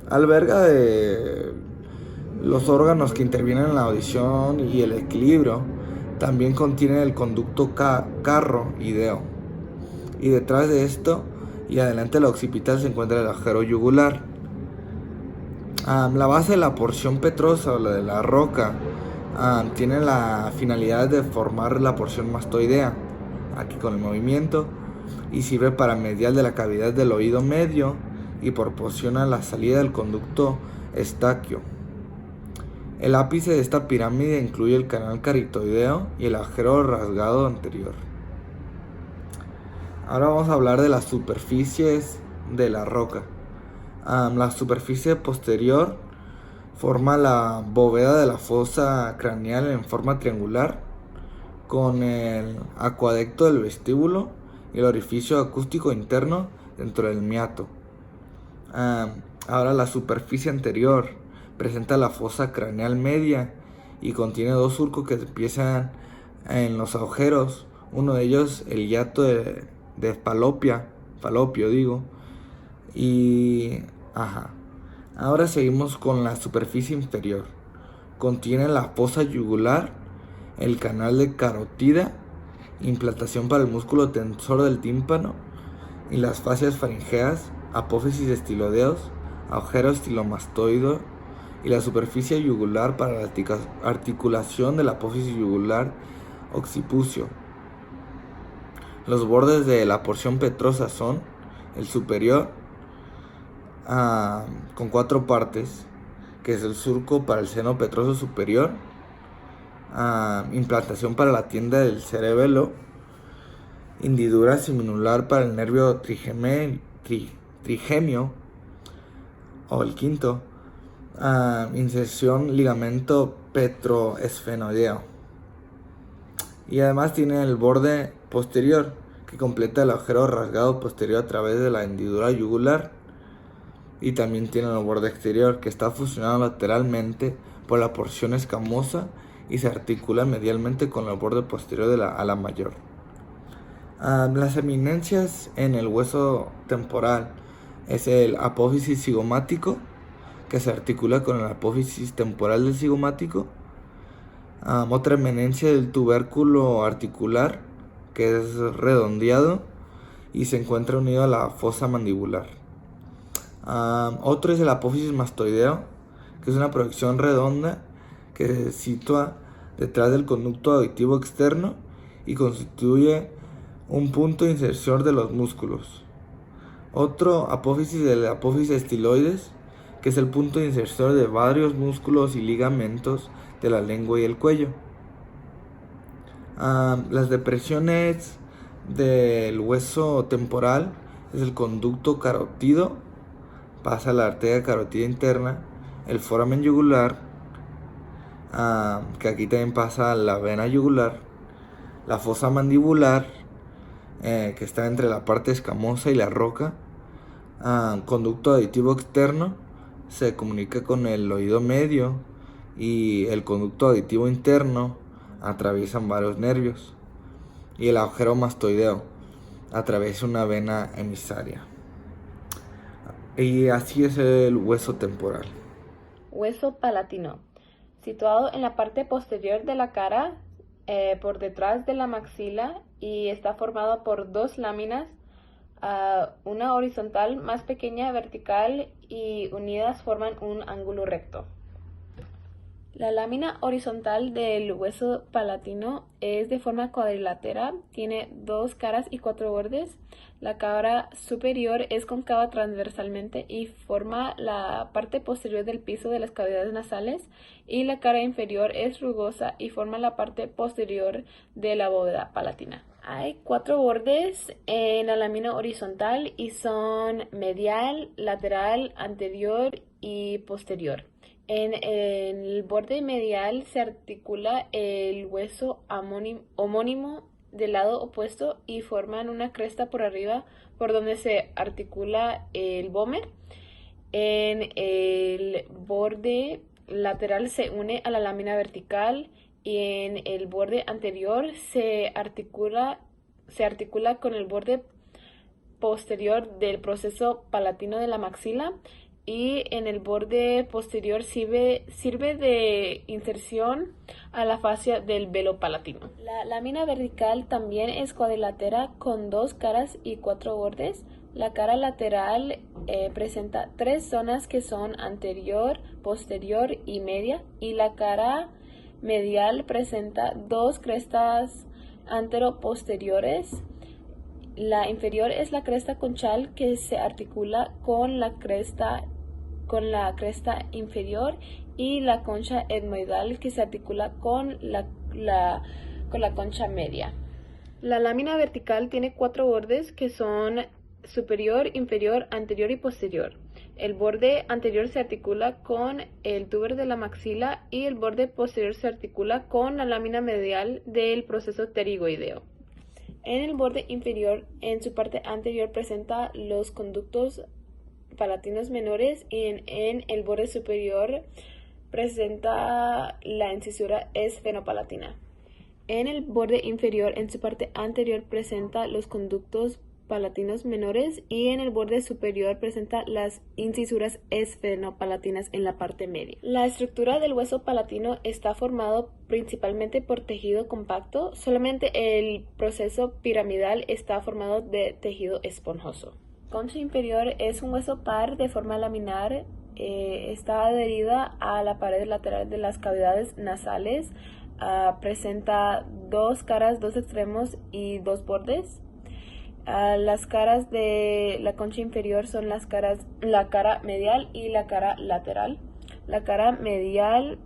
Alberga de los órganos que intervienen en la audición y el equilibrio. También contiene el conducto carro-ideo. Y detrás de esto y adelante de la occipital se encuentra el agujero yugular. La base de la porción petrosa o la de la roca tiene la finalidad de formar la porción mastoidea, aquí con el movimiento, y sirve para medial de la cavidad del oído medio y proporciona la salida del conducto estaquio. El ápice de esta pirámide incluye el canal carotideo y el agujero rasgado anterior. Ahora vamos a hablar de las superficies de la roca. La superficie posterior forma la bóveda de la fosa craneal en forma triangular, con el acueducto del vestíbulo y el orificio acústico interno dentro del meato. Ahora la superficie anterior presenta la fosa craneal media y contiene dos surcos que empiezan en los agujeros, uno de ellos el hiato de falopio Ahora seguimos con la superficie inferior. Contiene la fosa yugular, el canal de carótida, implantación para el músculo tensor del tímpano y las fascias faringeas, apófisis de estilodeos, agujero estilomastoideo y la superficie yugular para la articulación de la apófisis yugular occipucio. Los bordes de la porción petrosa son el superior, con 4 partes, que es el surco para el seno petroso superior, implantación para la tienda del cerebelo, hendidura seminular para el nervio trigemio, o el quinto, inserción ligamento petroesfenoideo. Y además tiene el borde posterior, que completa el agujero rasgado posterior a través de la hendidura yugular. Y también tiene el borde exterior, que está fusionado lateralmente por la porción escamosa y se articula medialmente con el borde posterior de la ala mayor. Las eminencias en el hueso temporal es el apófisis cigomático, que se articula con el apófisis temporal del cigomático. Otra eminencia del tubérculo articular, que es redondeado y se encuentra unido a la fosa mandibular. Otro es el apófisis mastoideo, que es una proyección redonda que se sitúa detrás del conducto auditivo externo y constituye un punto de inserción de los músculos. Otro apófisis es el apófisis estiloides, que es el punto de inserción de varios músculos y ligamentos de la lengua y el cuello. Las depresiones del hueso temporal es el conducto carótido, pasa la arteria carótida interna, el foramen yugular, que aquí también pasa la vena yugular, la fosa mandibular, que está entre la parte escamosa y la roca, conducto auditivo externo, se comunica con el oído medio, y el conducto auditivo interno atraviesan varios nervios, y el agujero mastoideo atraviesa una vena emisaria. Y así es el hueso temporal. Hueso palatino, situado en la parte posterior de la cara, por detrás de la maxila, y está formado por 2 láminas, una horizontal más pequeña vertical, y unidas forman un ángulo recto. La lámina horizontal del hueso palatino es de forma cuadrilátera, tiene 2 caras y 4 bordes. La cara superior es cóncava transversalmente y forma la parte posterior del piso de las cavidades nasales, y la cara inferior es rugosa y forma la parte posterior de la bóveda palatina. Hay 4 bordes en la lámina horizontal y son medial, lateral, anterior y posterior. En el borde medial se articula el hueso homónimo del lado opuesto y forman una cresta por arriba por donde se articula el vómer. En el borde lateral se une a la lámina vertical, y en el borde anterior se articula con el borde posterior del proceso palatino de la maxila, y en el borde posterior sirve de inserción a la fascia del velo palatino. La lámina vertical también es cuadrilátera con 2 caras y 4 bordes. La cara lateral presenta 3 zonas que son anterior, posterior y media, y la cara medial presenta 2 crestas anteroposteriores La inferior es la cresta conchal que se articula con la cresta inferior, y la concha etmoidal que se articula con la concha media. La lámina vertical tiene 4 bordes que son superior, inferior, anterior y posterior. El borde anterior se articula con el tuber de la maxila y el borde posterior se articula con la lámina medial del proceso pterigoideo. En el borde inferior, en su parte anterior, presenta los conductos palatinos menores, y en el borde superior presenta la incisura esfenopalatina. En el borde inferior, en su parte anterior, presenta los conductos palatinos menores, y en el borde superior presenta las incisuras esfenopalatinas en la parte media. La estructura del hueso palatino está formado principalmente por tejido compacto. Solamente el proceso piramidal está formado de tejido esponjoso. Concha inferior es un hueso par de forma laminar. Está adherida a la pared lateral de las cavidades nasales. Presenta 2 caras, 2 extremos y 2 bordes. Las caras de la concha inferior son la cara medial y la cara lateral. La cara medial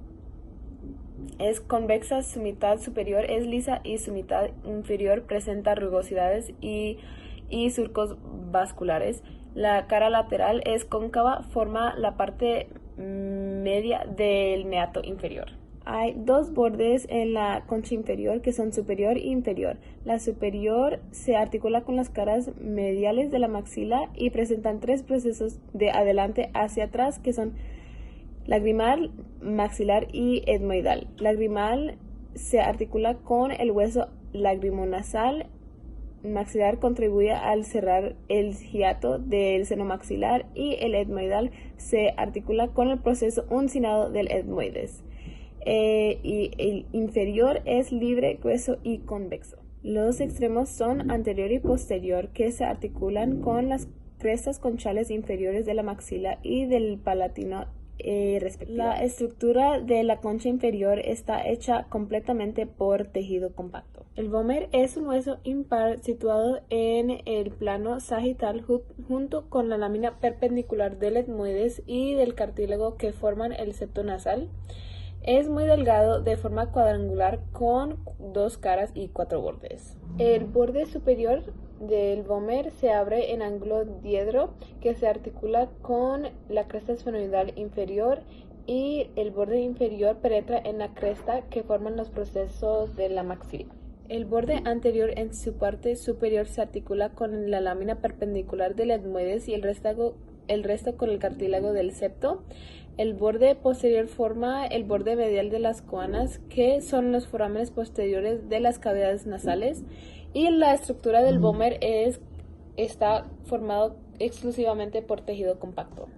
es convexa, su mitad superior es lisa y su mitad inferior presenta rugosidades y surcos vasculares. La cara lateral es cóncava, forma la parte media del meato inferior. Hay 2 bordes en la concha inferior que son superior e inferior. La superior se articula con las caras mediales de la maxila y presentan 3 procesos de adelante hacia atrás que son lagrimal, maxilar y etmoidal. Lagrimal se articula con el hueso lagrimonesal. Maxilar contribuye al cerrar el hiato del seno maxilar, y el etmoidal se articula con el proceso uncinado del etmoides. Y el inferior es libre, grueso y convexo. Los extremos son anterior y posterior, que se articulan con las crestas conchales inferiores de la maxila y del palatino respectivamente. La estructura de la concha inferior está hecha completamente por tejido compacto. El vómer es un hueso impar situado en el plano sagital junto con la lámina perpendicular del etmoides y del cartílago que forman el septo nasal. Es muy delgado, de forma cuadrangular, con 2 caras y 4 bordes. El borde superior del vómer se abre en ángulo diedro, que se articula con la cresta esfenoidal inferior, y el borde inferior penetra en la cresta que forman los procesos de la maxila. El borde anterior, en su parte superior, se articula con la lámina perpendicular del etmoides y el resto con el cartílago del septo. El borde posterior forma el borde medial de las coanas, que son los forámenes posteriores de las cavidades nasales, y la estructura del vómer está formado exclusivamente por tejido compacto.